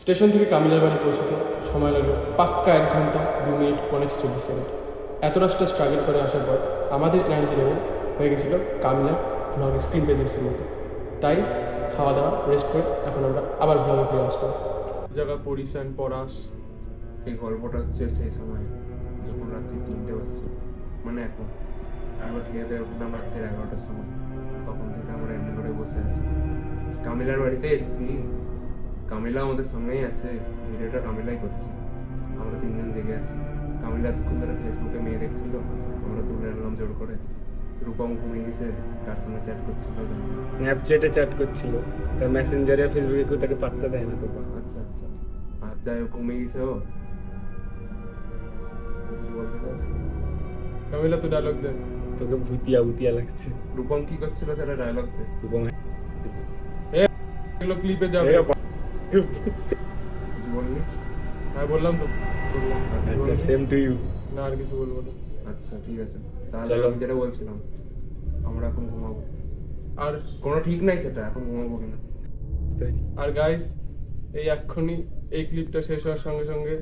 Station থেকে কামিলার বাড়ি পৌঁছতে সময় লাগলো পাক্কা 1 ঘন্টা 2 মিনিট 24 সেকেন্ড। এতটা স্ট্রাগল করে আসার পর আমাদের এনার্জি লেভেল হয়ে গেছিলো কামিলা ভ্লগ স্ক্রিন প্রেজেন্সের মতো। তাই খাওয়া দাওয়া রেস্ট করে এখন আমরা আবার ভ্লগে ফিরে আসবো। জায়গা পড়িস অ্যান্ড পড়াস। এই গল্পটা হচ্ছে সেই সময় যখন রাত্রি 3টে বাজছিল, মানে এখন আমরা খেয়ে দেওয়া উঠলাম রাত্রির 11টার সময়। তখন থেকে আমরা এমনি করে বসে আছি। কামিলার বাড়িতে এসেছি, কামিলা আমাদের সঙ্গেই আছে, ভিডিওটা কামিলাই করছে। আমরা 3জন জেগে আছি। কামিলা এতক্ষণ ধরে ফেসবুকে মেয়ে দেখছিল, আমরা তুলে আনলাম জোর করে। রূপম ঘুমিয়ে গেছে, কার সঙ্গে চ্যাট করছিল স্ন্যাপচ্যাটে চ্যাট করছিল, তার মেসেঞ্জারে ফেসবুকে কেউ তাকে পাত্তা দেয় না। তো আচ্ছা আচ্ছা, আর যাই হোক ঘুমিয়ে গেছে ও। তুই কি বলতে চাস? কামিলা তো ডায়লগ দেন। তোকে ভূতিয়া ভূতিয়া লাগছে। রূপম কি করছিল সেটা ডায়লগ দে। রূপম এগুলো ক্লিপে যাবে। কিছু বললি? হ্যাঁ বললাম তো। Same to you. না আর কিছু বলবো না। আচ্ছা ঠিক আছে, তাহলে চলো। আমি যেটা বলছিলাম, আমরা এখন ঘুমাবো। আর কোনো ঠিক নাই সেটা, এখন ঘুমাবো কিনা। আর গাইস, এই এক্ষুনি এই ক্লিপটা শেষ হওয়ার সঙ্গে সঙ্গে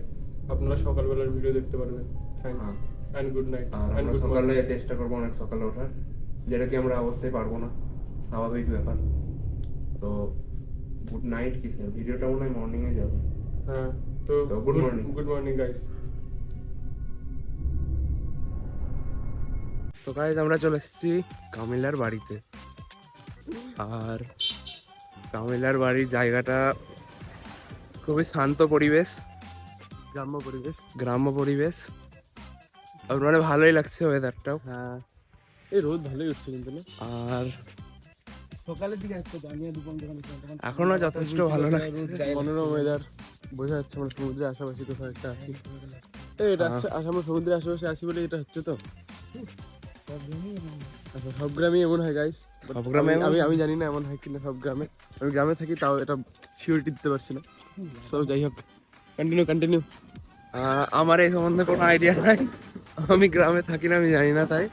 আপনারা সকালবেলার ভিডিও দেখতে পারবেন। থ্যাঙ্কস হ্যাঁ। অ্যান্ড গুড নাইট আর অ্যান্ড আমরা গুড সকালে মর্নিং। চেষ্টা করবো অনেক সকালে ওঠার, যেটা কি আমরা অবশ্যই পারবো না, স্বাভাবিক ব্যাপার। তো গুড নাইট কি স্যার, ভিডিওটা মনে হয় মর্নিংয়ে যাবে। হ্যাঁ তো তো good morning. Good morning guys. তো গাইজ আমরা চলে এসেছি কামিলার বাড়িতে। আর কামিলার বাড়ির জায়গাটা খুবই শান্ত পরিবেশ, গ্রাম্য পরিবেশ। আর মানে ভালোই লাগছে ওয়েদারটাও। হ্যাঁ এই রোদ ভালোই উঠছে কিন্তু না। আর সকালের দিকে আসতো জানিয়ে দুপুর এখনো যথেষ্ট ভালো লাগছে। মনোরম ওয়েদার, বোঝা যাচ্ছে আমরা সমুদ্রের আশেপাশে কোথাও একটা আছি। এটা হ্যাঁ। আমরা সমুদ্রের আশেপাশে আছি বলে এটা হচ্ছে তো। আচ্ছা সব গ্রামে এমন হয় গাইস। সব গ্রামে এমন আমি হয়? আমি জানি না এমন হয় কিনা সব গ্রামে। আমি গ্রামে থাকি তাও এটা সিউরিটি দিতে পারছি না। সো যাই হোক, কন্টিনিউ। আমার এই সম্বন্ধে কোনো আইডিয়া নাই, আমি গ্রামে থাকি না, আমি জানি না তাই।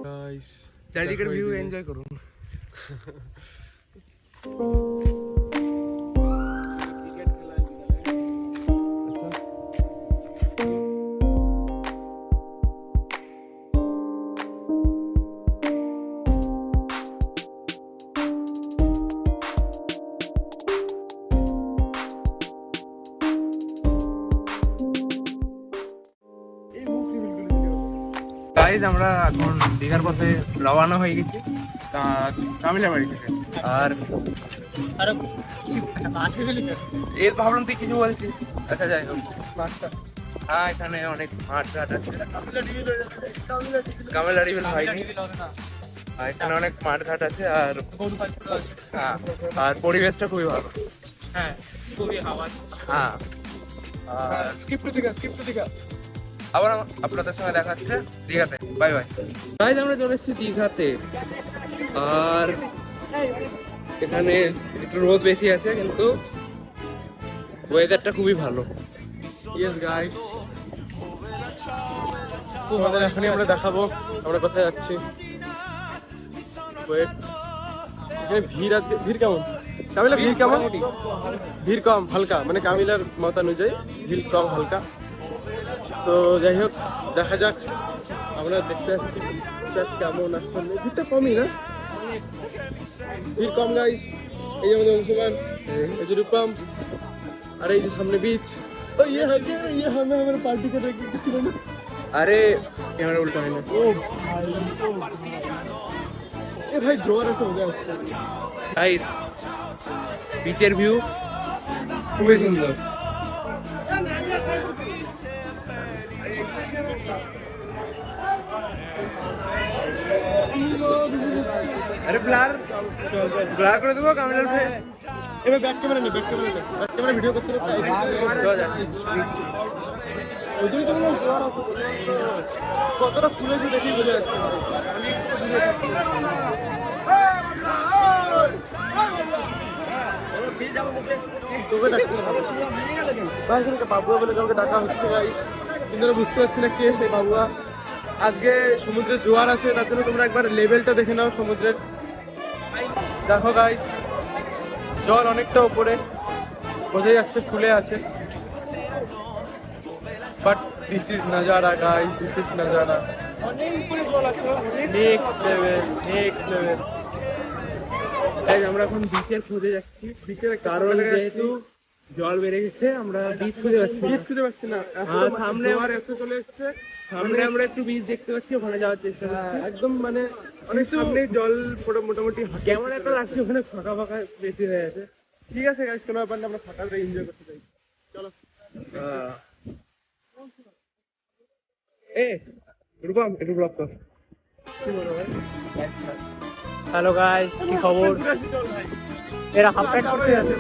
গাইস চারিদিকের ভিউ এনজয় করুন। গাইজ আমরা এখন দীঘার পথে রওনা হয়ে গেছি কামিলা বাড়ি থেকে। আর এর ভাবলাম তুই কিছু বলছিস। আচ্ছা যাই হোক, হ্যাঁ এখানে অনেক মাঠ ঘাট আছে। কামিলা রিভিল হয়নি। আর এখানে অনেক মাঠ ঘাট আছে। আর হ্যাঁ, আর পরিবেশটা খুবই ভালো। হ্যাঁ খুবই হাওয়া। হ্যাঁ, আর স্কিপ টু দীঘা। আবার আপনাদের সঙ্গে দেখা হচ্ছে দীঘাতে। Bye bye. গাইজ আমরা চলে এসেছি দীঘাতে। আর এখানে একটু রোদ বেশি আছে কিন্তু ওয়েদারটা খুবই ভালো। ইয়েস গাইস, তো আমাদের এখনই আমরা দেখাবো আমরা কোথায় যাচ্ছি। ওয়েট, এখানে ভিড় কেমন? কামিলা ভিড় কেমন? ভিড় কম হালকা, মানে কামিলার মত অনুযায়ী ভিড় কম হালকা। তো যাই হোক দেখা যাক, আমরা দেখতে যাচ্ছি কেমন আসলে। ভিড়টা কমই না, ভিড় কম গাইস। এই আমাদের অংশমান, এই যে রূপম, আর এই যে সামনে বিচ। ও ये हमें पार्टी कर रखी किसी ने। আরে ক্যামেরা উল্টো হয় না। ओ भाई जोर से हो गया। গাইজ বিচের ভিউ খুবই সুন্দর। আরে ব্লার করে দেবো কামিলার ফেস। এবার ব্যাক ক্যামেরা নে, ব্যাক ক্যামেরা ভিডিও করতে হবে। ওই জন্য তো বললাম জোয়ার আছে। কতটা ফুলেছে দেখি বোঝা যাচ্ছে। তোকে ডাকছি ভাই, বাবুয়া বলে কাউকে ডাকা হচ্ছে গাইস, কিন্তু বুঝতে পারছি না কে সেই বাবুয়া। আজকে সমুদ্রে জোয়ার আছে, তার জন্য তোমরা একবার লেভেলটা দেখে নাও সমুদ্রের। দেখো গাইস, জল অনেকটা উপরে, বোঝা যাচ্ছে ফুলে আছে। But this is Nazara guys, this is Nazara. অনেক উপরে জল আছে, নেক্সট লেভেল, নেক্সট লেভেল। আমরা এখন বিচের খোঁজে যাচ্ছি, বিচের কারণ যেহেতু জল বেড়ে গেছে আমরা বিচ খুঁজে পাচ্ছি না। বিচ খুঁজে পাচ্ছি না। সামনে জোয়ার এত চলে এসছে, সামনে আমরা একটু বিচ দেখতে পাচ্ছি, ওখানে যাওয়ার চেষ্টা করছি। একদম মানে অনেক সামনে জল পুরো মোটামুটি কেমন একটা লাগছে, ওখানে ফাঁকা ফাঁকা বেশি হয়ে আছে। ঠিক আছে গাইস, কোনো ব্যাপার না, আমরা ফাঁকাটা এনজয় করতে চাই। চলো রূপম একটু ব্লগ কর। হ্যালো গাইস, কি খবর? এরা হাফ প্যান্ট করতে আছে।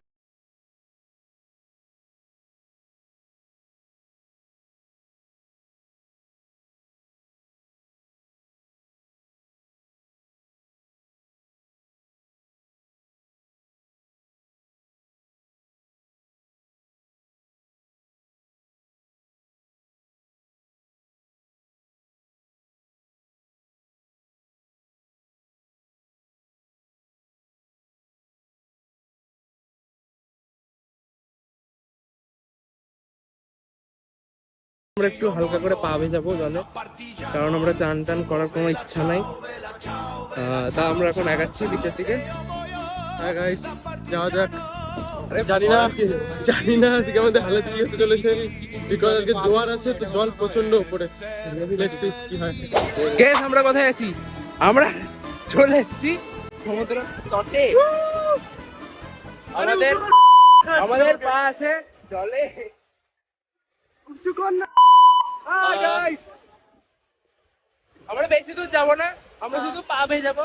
আমরা একটু হালকা করে পা ভেজাবো জলে, কারণ আমরা চান টান করার কোনো ইচ্ছা নাই। তা আমরা এখন এগাচ্ছি বিচের দিকে। হ্যাঁ গাইস, যাওয়া যাক। জানি না আজকে আমাদের হালত কি হতে চলেছে, বিকজ আজকে জোয়ার আছে, তো জল প্রচন্ড উপরে। লেটস সি কি হয়। গেস আমরা কোথায় আছি? আমরা চলে এসেছি সমুদ্র তটে। আমাদের আমাদের পা আছে জলে। আমরা বেশি দূর যাবো না, আমরা শুধু পা ভেজাবো,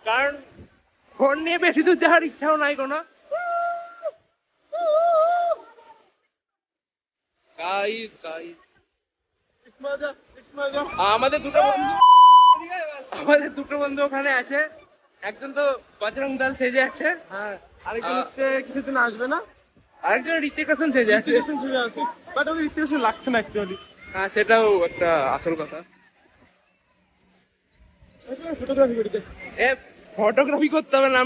কারণ ফোন নিয়ে বেশি দূর যাওয়ার ইচ্ছাও নাই কোনো। গাইস গাইস, আমাদের দুটো বন্ধু ওখানে আছে। একজন তো বজরং দল সেজে আছে, হ্যাঁ, আরেকজন হচ্ছে কিছুদিন আসবে না, আরেকজন ঋতিক রোশন সেজে আছে। বাট ওই ইন্টারেস্ট লাগছে না অ্যাকচুয়ালি। হ্যাঁ, সেটাও একটা আসল কথা। ফটোগ্রাফি করতে এ ফটোগ্রাফি করতে হবে না।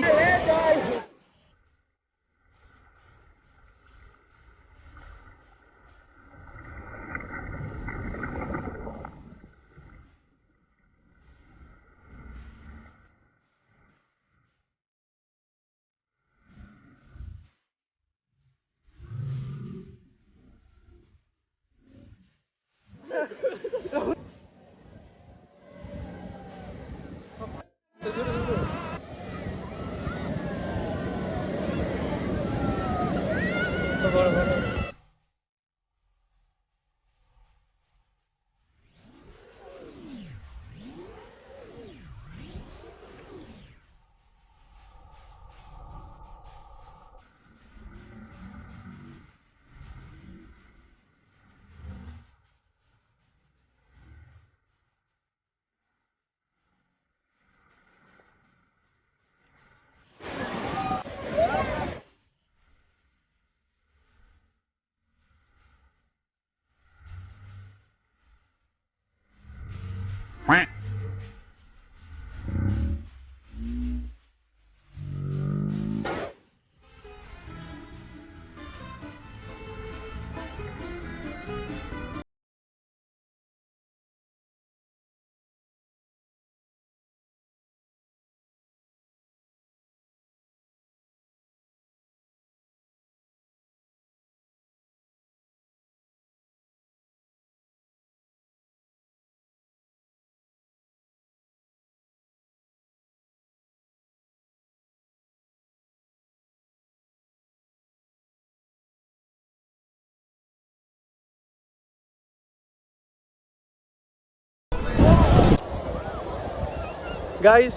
গাইস,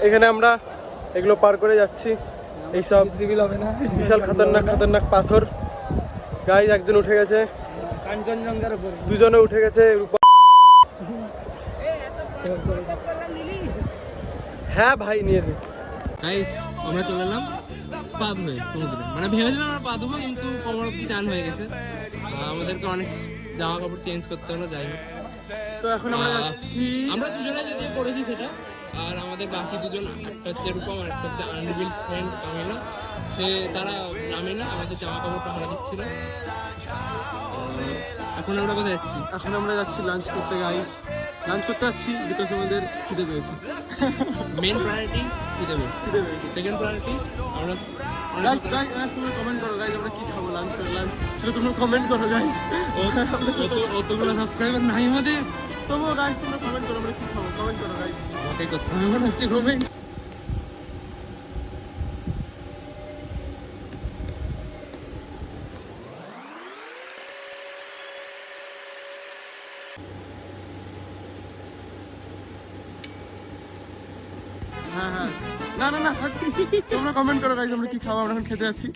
এখানে আমরা এগুলো পার করে যাচ্ছি, এইসব বিশাল খতরনাক খতরনাক পাথর। গাইস, একজন উঠে গেছে, কাঞ্চনজঙ্ঘার উপর দুজনে উঠে গেছে। হ্যাঁ ভাই, নিয়েছে। গাইস, আমরা চলে এলাম পা ধুয়ে সমুদ্রে। মানে ভেবেছিলাম আমরা পা ধুবো, কিন্তু কোমর অব্দি চান হয়ে গেছে। আমাদেরকে অনেক জামা কাপড় চেঞ্জ করতে হলো, যাই হোক। তো এখন আমরা যাচ্ছি, আমরা দুজনে যদি পড়েছি সেটা, আর আমাদের বাকি দুজন, একটা হচ্ছে রূপম আর একটা হচ্ছে আনরিভিল ফ্রেন্ড কামিলা, তারা নামেনি, আমাদের জামা কাপড় পাহারা দিচ্ছিল। এখন আমরা কোথায় যাচ্ছি? এখন আমরা যাচ্ছি লাঞ্চ করতে গাইস। লাঞ্চ করতে যাচ্ছি বিকজ আমাদের খিদে পেয়েছে। মেন প্রায়োরিটি খিদে পেয়েছে, খিদে পেয়েছে। সেকেন্ড প্রায়োরিটি আমরা গাইস তোমরা কমেন্ট করো গাইস, আমরা কি খাবো লাঞ্চ করে, লাঞ্চ সেটা তোমরা কমেন্ট করো গাইস। অতগুলো সাবস্ক্রাইবার নাই আমাদের, তবুও গাইস তোমরা কমেন্ট করো আমরা কি খাবো, কমেন্ট করো গাইস। আমাকে করতে হবে মনে হচ্ছে কমেন্ট। হ্যাঁ হ্যাঁ, না না না থাক। তোমরা কমেন্ট করো গাইস আমরা কি খাবো, আমরা এখন খেতে যাচ্ছি।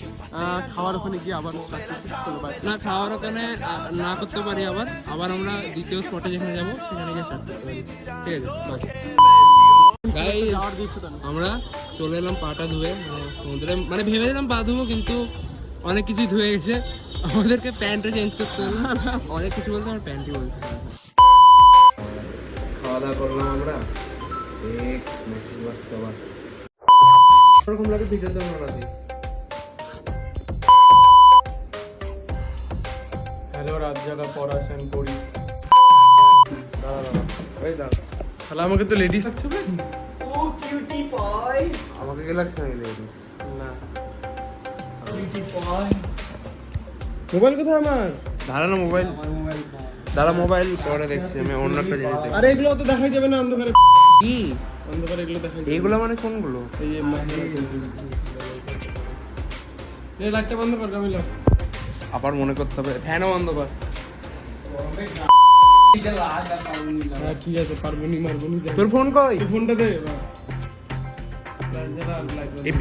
খাওয়ার ওখানে গিয়ে আবার start করছি। চলো bye। না খাওয়ার ওখানে না করতে পারি, আবার আমরা দ্বিতীয় স্পটে যেখানে যাবো সেখানে গিয়ে স্টার্ট করতে পারি, ঠিক আছে? গাইস যাওয়ার দিচ্ছ তো না। আমরা চলে এলাম পাটা ধুয়ে, মানে সমুদ্রে, মানে ভেবেছিলাম পা ধুবো কিন্তু অনেক কিছুই ধুয়ে গেছে, আমাদেরকে প্যান্টটা চেঞ্জ করতে হলো। অনেক কিছু বলতে আমার প্যান্টই বলছে। খাওয়া দাওয়া করলাম আমরা, এক মেসেজ আসছে আবার। ওরকম লাগে ভিডিওতে আমরা দিই। হ্যালো রাত জাগা পড়াশোনা করিস। দাঁড়া দাঁড়া, ওই দাঁড়া, শালা আমাকে তো লেডিস লাগছে ভাই। আমাকে কি লাগছে নাকি লেডিস? না মোবাইল কোথায় আমার? দাঁড়া না মোবাইল, দাঁড়া মোবাইল পরে দেখছি, আমি অন্য একটা জিনিস দেখছি। আরে এগুলো তো দেখাই যাবে না অন্ধকারে। কি অন্ধকারে এগুলো দেখাই যাবে। এইগুলো মানে কোনগুলো? এই যে এই লাইটটা বন্ধ কর কামিলা। আবার মনে করতে হবে, ফ্যানও বন্ধ কর। হ্যাঁ ঠিক আছে, পারবো নি মারবো নি। তোর ফোন কই? ফোনটা দে। এই